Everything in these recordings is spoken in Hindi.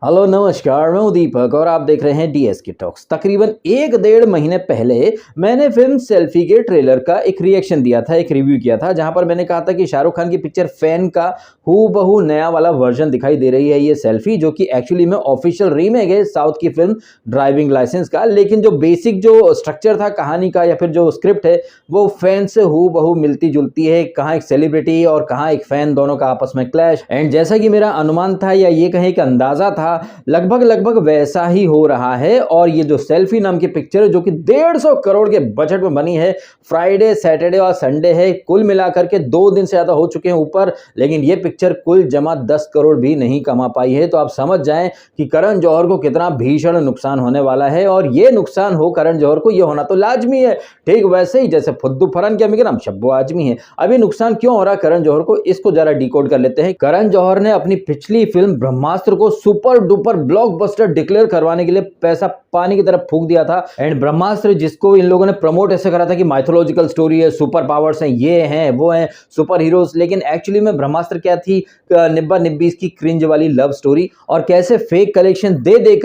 हेलो नमस्कार, मैं हूं दीपक और आप देख रहे हैं डीएसके टॉक्स। तकरीबन 1 डेढ़ महीने पहले मैंने फिल्म सेल्फी के ट्रेलर का एक रिएक्शन दिया था, एक रिव्यू किया था, जहां पर मैंने कहा था कि शाहरुख खान की पिक्चर फैन का हूबहू नया वाला वर्जन दिखाई दे रही है ये सेल्फी, जो कि एक्चुअली में ऑफिशियल रीमेक है साउथ की फिल्म ड्राइविंग लाइसेंस का। लेकिन जो बेसिक जो स्ट्रक्चर था कहानी का या फिर जो स्क्रिप्ट है वो फैन से हूबहू मिलती जुलती है। कहाँ एक सेलिब्रिटी और कहाँ एक फैन, दोनों का आपस में क्लैश। एंड जैसा कि मेरा अनुमान था या ये कहें कि अंदाजा था, लगभग लगभग वैसा ही हो रहा है। और ये जो सेल्फी नाम की पिक्चर है जो कि 150 करोड़ के बजट में बनी है, फ्राइडे सैटरडे और संडे है, कुल मिलाकर के 2 दिन से ज्यादा हो चुके हैं ऊपर, लेकिन ये पिक्चर कुल जमा 10 करोड़ भी नहीं कमा पाई है। तो आप समझ जाएं कि करण जौहर को कितना भीषण नुकसान होने वाला है। और ये नुकसान हो करण जौहर को, ये होना तो लाजमी है, ठीक वैसे ही जैसे फुद्दू फरन के अमीर हम शब्बो आजमी है। अभी नुकसान क्यों हो रहा है करण जौहर को, इसको जरा डिकोड कर लेते हैं। करण जौहर ने अपनी पिछली फिल्म ब्रह्मास्त्र को सुपर डुपर ब्लॉकबस्टर डिक्लेयर करवाने के लिए पैसा पानी की तरफ फूंक दिया था। एंड ब्रह्मास्त्र, जिसको इन लोगों ने प्रमोट ऐसे करा था कि माइथोलॉजिकल स्टोरी है, सुपर पावर्स हैं, ये हैं वो हैं सुपर हीरोज, लेकिन एक्चुअली में ब्रह्मास्त्र क्या थी, निब्बा निब्बी की क्रिंज वाली लव स्टोरी। और कैसे फेक कलेक्शन दे दे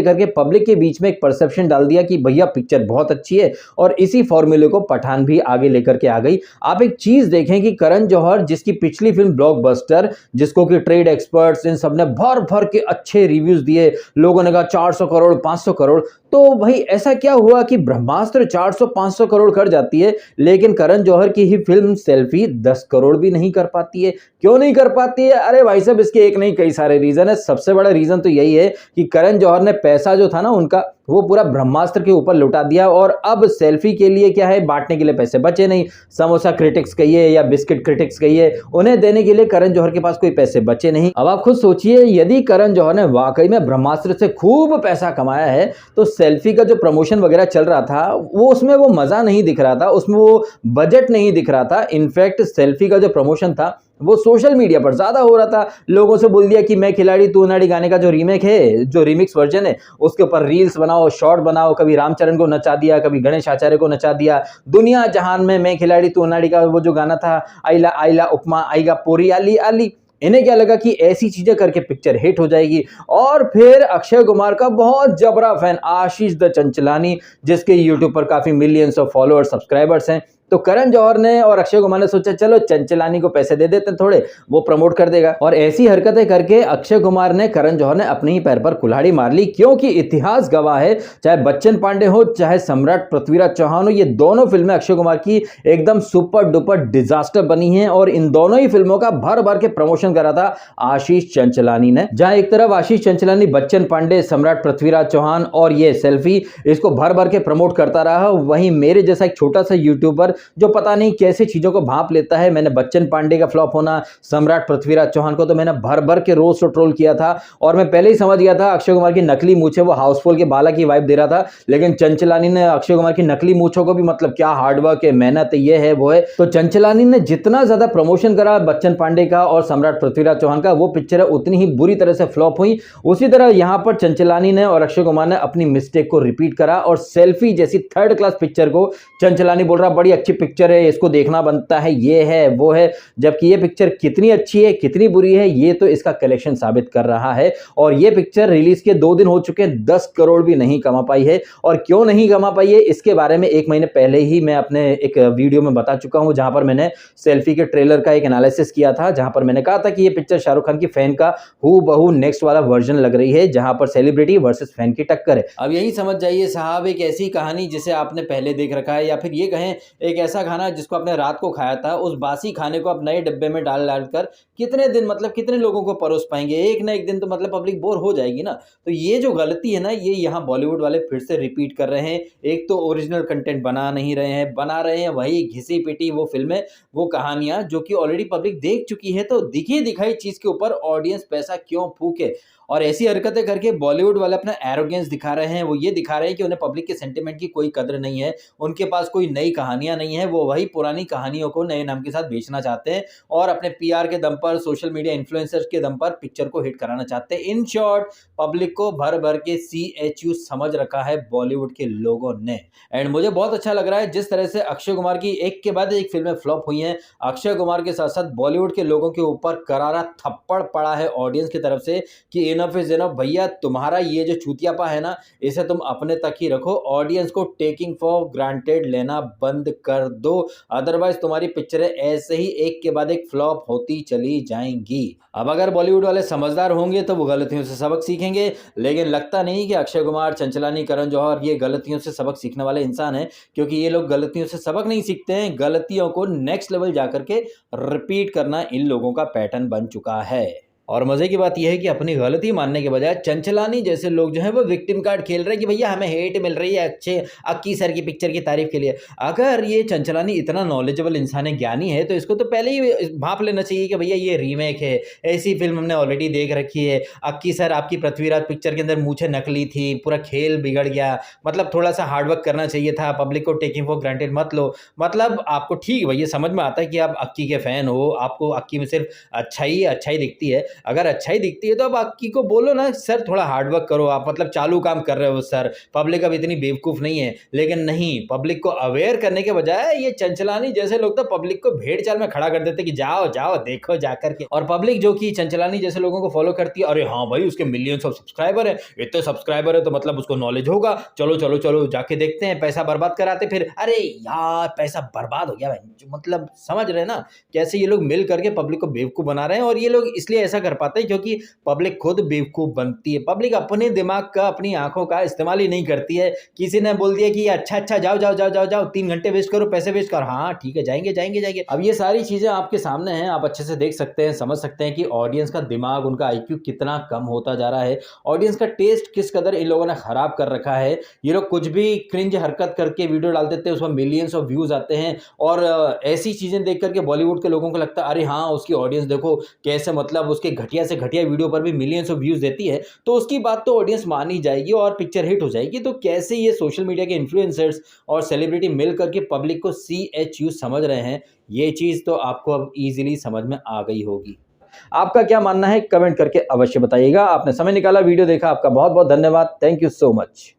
करके पब्लिक के बीच में एक परसेप्शन डाल दिया कि भैया पिक्चर बहुत अच्छी है। और इसी फॉर्मूले को पठान भी आगे लेकर के आ गई। आप एक चीज देखें कि करण जौहर, जिसकी पिछली फिल्म ब्लॉकबस्टर, जिसको कि ट्रेड एक्सपर्ट्स इन सब ने भर भर के अच्छे रिव्यूज दिए, लोगों ने कहा 400 करोड़ 500 करोड़, तो भाई ऐसा क्या हुआ कि ब्रह्मास्त्र 400-500 करोड़ कर जाती है, लेकिन करण जौहर की ही फिल्म सेल्फी 10 करोड़ भी नहीं कर पाती है। क्यों नहीं कर पाती है? अरे भाई साहब, इसके एक नहीं कई सारे रीजन है। सबसे बड़ा रीजन तो यही है कि करण जौहर ने पैसा जो था ना उनका, वो पूरा ब्रह्मास्त्र के ऊपर लुटा दिया। और अब सेल्फी के लिए क्या है, बांटने के लिए पैसे बचे नहीं। समोसा क्रिटिक्स कहिए या बिस्किट क्रिटिक्स कहिए, उन्हें देने के लिए करण जौहर के पास कोई पैसे बचे नहीं। अब आप खुद सोचिए, यदि करण जौहर ने वाकई में ब्रह्मास्त्र से खूब पैसा कमाया है तो सेल्फी का जो प्रमोशन वगैरह चल रहा था वो, उसमें वो मजा नहीं दिख रहा था, उसमें वो बजट नहीं दिख रहा था। इनफैक्ट सेल्फी का जो प्रमोशन था वो सोशल मीडिया पर ज्यादा हो रहा था। लोगों से बोल दिया कि मैं खिलाड़ी तू अनाड़ी गाने का जो रीमेक है, जो रिमिक्स वर्जन है, उसके ऊपर रील्स बनाओ, शॉर्ट बनाओ। कभी रामचरण को नचा दिया, कभी गणेश आचार्य को नचा दिया। दुनिया जहान में मैं खिलाड़ी तू अनाड़ी का वो जो गाना था, आइला आइला उपमा आइगा पोरी आली आली, इन्हें क्या लगा कि ऐसी चीजें करके पिक्चर हिट हो जाएगी। और फिर अक्षय कुमार का बहुत जबरा फैन आशीष द चंचलानी, जिसके यूट्यूब पर काफी मिलियंस ऑफ फॉलोअर्स सब्सक्राइबर्स हैं, तो करण जौहर ने और अक्षय कुमार ने सोचा चलो चंचलानी को पैसे दे देते हैं थोड़े, वो प्रमोट कर देगा। और ऐसी हरकतें करके अक्षय कुमार ने, करण जौहर ने अपने ही पैर पर कुल्हाड़ी मार ली। क्योंकि इतिहास गवाह है, चाहे बच्चन पांडे हो चाहे सम्राट पृथ्वीराज चौहान हो, ये दोनों फिल्में अक्षय कुमार की एकदम सुपर डुपर डिजास्टर बनी हैं। और इन दोनों ही फिल्मों का भर भर के प्रमोशन करा था आशीष चंचलानी ने। जहां एक तरफ आशीष चंचलानी बच्चन पांडे, सम्राट पृथ्वीराज चौहान और ये सेल्फी, इसको भर भर के प्रमोट करता रहा, वहीं मेरे जैसा एक छोटा सा यूट्यूबर जो पता नहीं कैसे चीजों को भांप लेता है, मैंने बच्चन पांडे का फ्लॉप होना, सम्राट पृथ्वीराज चौहान को तो मैंने भर भर के रोस्ट और ट्रोल किया था। और मैं पहले ही समझ गया था अक्षय कुमार की नकली मूछे वो हाउसफुल के बाला की वाइब दे रहा था, लेकिन चंचलानी ने अक्षय कुमार की नकली मूछों को भी, मतलब क्या हार्डवर्क है, मेहनत है, ये है वो है। तो चंचलानी ने जितना ज्यादा प्रमोशन करा बच्चन पांडे का और सम्राट पृथ्वीराज चौहान का, वो पिक्चर है उतनी ही बुरी तरह से फ्लॉप हुई। उसी तरह यहां पर चंचलानी ने और अक्षय कुमार ने अपनी मिस्टेक को रिपीट करा और सेल्फी जैसी थर्ड क्लास पिक्चर को चंचलानी बोल रहा बड़ी अच्छी पिक्चर है, इसको देखना बनता है, ये है वो है, जबकि ये पिक्चर कितनी अच्छी है कितनी बुरी है ये तो इसका कलेक्शन साबित कर रहा है। और ये पिक्चर रिलीज के 2 दिन हो चुके हैं, 10 करोड़ भी नहीं कमा पाई है। और क्यों नहीं कमा पाई है इसके बारे में 1 महीने पहले ही मैं अपने एक वीडियो में बता चुका हूं, जहां पर मैंने सेल्फी के ट्रेलर का एक एनालिसिस किया था, जहां पर मैंने कहा था कि ये पिक्चर शाहरुख खान की फैन का हूबहू नेक्स्ट वाला वर्जन लग रही है, जहां पर सेलिब्रिटी वर्सेस फैन की टक्कर है। अब यही समझ जाइए साहब, एक ऐसी कहानी जिसे आपने पहले देख रखा है, या फिर ये कहें एक ऐसा खाना जिसको आपने रात को खाया था, उस बासी खाने को आप नए डब्बे में डाल डाल कर कितने दिन, मतलब कितने लोगों को परोस पाएंगे? एक ना एक दिन तो मतलब पब्लिक बोर हो जाएगी ना। तो ये जो गलती है ना, ये यहाँ बॉलीवुड वाले फिर से रिपीट कर रहे हैं। एक तो ओरिजिनल कंटेंट बना नहीं रहे हैं, बना रहे हैं वही घिसी पिटी वो फिल्में, वो कहानियां जो कि ऑलरेडी पब्लिक देख चुकी है। तो दिखी दिखाई चीज के ऊपर ऑडियंस पैसा क्यों फूके? और ऐसी हरकतें करके बॉलीवुड वाले अपना एरोगेंस दिखा रहे हैं। वो ये दिखा रहे हैं कि उन्हें पब्लिक के सेंटिमेंट की कोई कदर नहीं है, उनके पास कोई नई कहानियां नहीं है, वो वही पुरानी कहानियों को नए नाम के साथ बेचना चाहते हैं और अपने पीआर के दम पर, सोशल मीडिया इन्फ्लुएंसर्स के दम पर पिक्चर को हिट कराना चाहते हैं। इन शॉर्ट, पब्लिक को भर भर के CHU समझ रखा है बॉलीवुड के लोगों ने। एंड मुझे बहुत अच्छा लग रहा है जिस तरह से अक्षय कुमार की एक के बाद एक फिल्में फ्लॉप हुई हैं, अक्षय कुमार के साथ साथ बॉलीवुड के लोगों के ऊपर करारा थप्पड़ पड़ा है ऑडियंस की तरफ से कि इनफ इज इनफ भैया, तुम्हारा ये जो चूतियापा है ना, इसे तुम अपने तक ही रखो, ऑडियंस को टेकिंग फॉर ग्रांटेड लेना बंद कर दो, अदरवाइज तुम्हारी पिक्चरें ऐसे ही एक के बाद एक फ्लॉप होती चली जाएंगी। अब अगर बॉलीवुड वाले समझदार होंगे तो वो गलतियों से सबक सीखेंगे, लेकिन लगता नहीं कि अक्षय कुमार, चंचलानी, करण जौहर ये गलतियों से सबक सीखने वाले इंसान हैं, क्योंकि ये लोग गलतियों से सबक नहीं सीखते हैं, गलतियों को नेक्स्ट लेवल जाकर के रिपीट करना इन लोगों का पैटर्न बन चुका है। और मजे की बात यह है कि अपनी गलती मानने के बजाय चंचलानी जैसे लोग जो हैं वो विक्टिम कार्ड खेल रहे हैं कि भैया हमें हेट मिल रही है अक्की सर की पिक्चर की तारीफ के लिए। अगर ये चंचलानी इतना नॉलेजेबल इंसान है, ज्ञानी है, तो इसको तो पहले ही भांप लेना चाहिए कि भैया ये रीमेक है, ऐसी फिल्म हमने ऑलरेडी देख रखी है, अक्की सर आपकी पृथ्वीराज पिक्चर के अंदर मूछें नकली थी, पूरा खेल बिगड़ गया, मतलब थोड़ा सा हार्डवर्क करना चाहिए था, पब्लिक को टेकिंग फॉर ग्रांटेड मत लो। मतलब आपको ठीक भैया समझ में आता है कि आप अक्की के फैन हो, आपको अक्की में सिर्फ अच्छाई दिखती है, अगर अच्छाई दिखती है तो अब अक्की को बोलो ना सर थोड़ा हार्डवर्क करो, आप मतलब चालू काम कर रहे हो सर, पब्लिक अब इतनी बेवकूफ नहीं है। लेकिन नहीं, पब्लिक को अवेयर करने के बजाय ये चंचलानी जैसे लोग तो पब्लिक को भेड़ चाल में खड़ा कर देते कि जाओ जाओ देखो जाकर के, और पब्लिक जो कि चंचलानी जैसे लोगों को फॉलो करती है, अरे हाँ भाई उसके मिलियंस ऑफ सब्सक्राइबर है, इतने सब्सक्राइबर है तो मतलब उसको नॉलेज होगा, चलो चलो चलो जाके देखते हैं, पैसा बर्बाद कराते, फिर अरे यार पैसा बर्बाद हो गया भाई। मतलब समझ रहे हैं ना कैसे ये लोग मिल करके पब्लिक को बेवकूफ बना रहे हैं, और ये लोग इसलिए ऐसा कर पाते हैं क्योंकि पब्लिक खुद बेवकूफ बनती है। पब्लिक अपने दिमाग का, अपनी आंखों का इस्तेमाल ही नहीं करती है। किसी ने बोल दिया कि अच्छा अच्छा जाओ जाओ जाओ जाओ जाओ 3 घंटे वेस्ट करो, पैसे वेस्ट करो, हाँ ठीक है जाएंगे जाएंगे जाएंगे। अब ये सारी चीजें आपके सामने हैं, आप अच्छे से देख सकते हैं, समझ सकते हैं कि ऑडियंस का दिमाग, उनका IQ कितना कम होता जा रहा है, ऑडियंस का टेस्ट किस कदर इन लोगों ने खराब कर रखा है। ये लोग कुछ भी क्रिंज हरकत करके वीडियो डाल देते हैं, उसमें मिलियंस ऑफ व्यूज आते हैं, और ऐसी चीजें देख करके बॉलीवुड के लोगों को लगता है अरे हाँ उसकी ऑडियंस देखो कैसे, मतलब उसके घटिया से घटिया वीडियो पर भी मिलियंस ऑफ व्यूज देती है, तो उसकी बात तो ऑडियंस मान ही जाएगी और पिक्चर हिट हो जाएगी। तो कैसे ये सोशल मीडिया के इन्फ्लुएंसर्स और सेलिब्रिटी मिल करके पब्लिक को CHU समझ रहे हैं, ये चीज तो आपको अब इजीली समझ में आ गई होगी। आपका क्या मानना है कमेंट करके अवश्य बताइएगा। आपने समय निकाला, वीडियो देखा, आपका बहुत बहुत धन्यवाद। Thank you so much.